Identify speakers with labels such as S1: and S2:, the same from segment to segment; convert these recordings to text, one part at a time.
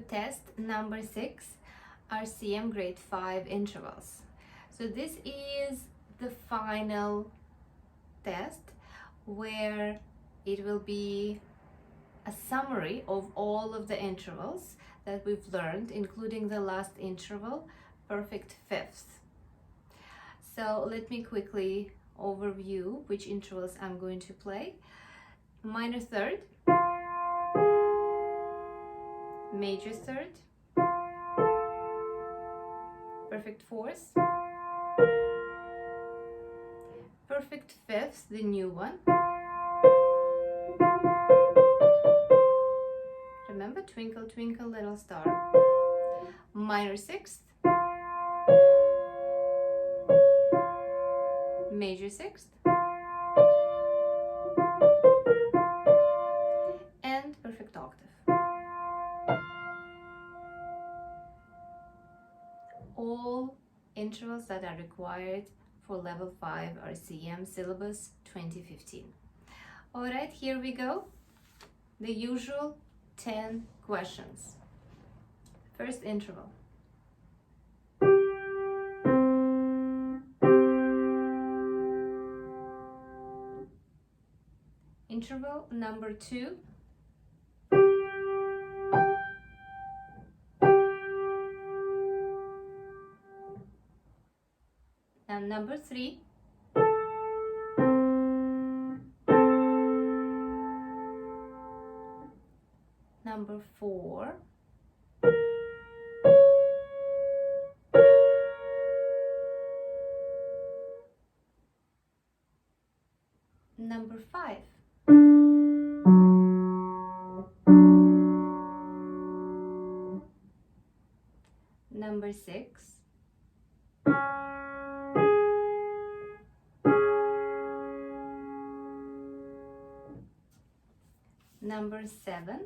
S1: test number 6, RCM grade 5 intervals. So this is the final test where it will be a summary of all of the intervals that we've learned, including the last interval, perfect fifth. So let me quickly overview which intervals I'm going to play. Minor third, major third, perfect fourth, perfect fifth, the new one. Remember, Twinkle Twinkle Little Star. Minor sixth, major sixth, and perfect octave. All intervals that are required for level 5 RCM syllabus 2015. Alright, here we go. The usual 10 questions. First interval. Interval number 2. And number 3. Number 4. Number 5. Number 6. Number 7.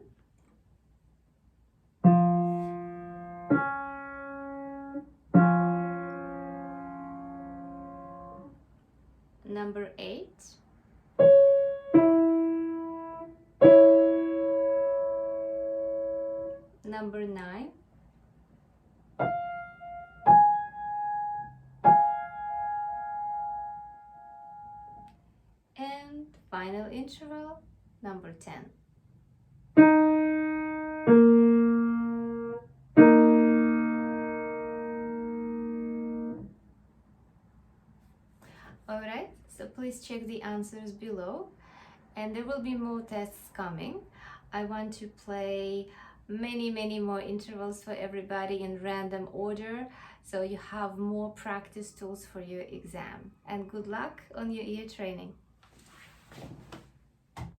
S1: Number 8. Number 9. And final interval, number 10. Alright, so please check the answers below, and there will be more tests coming. I want to play many more intervals for everybody in random order, so you have more practice tools for your exam. And good luck on your ear training.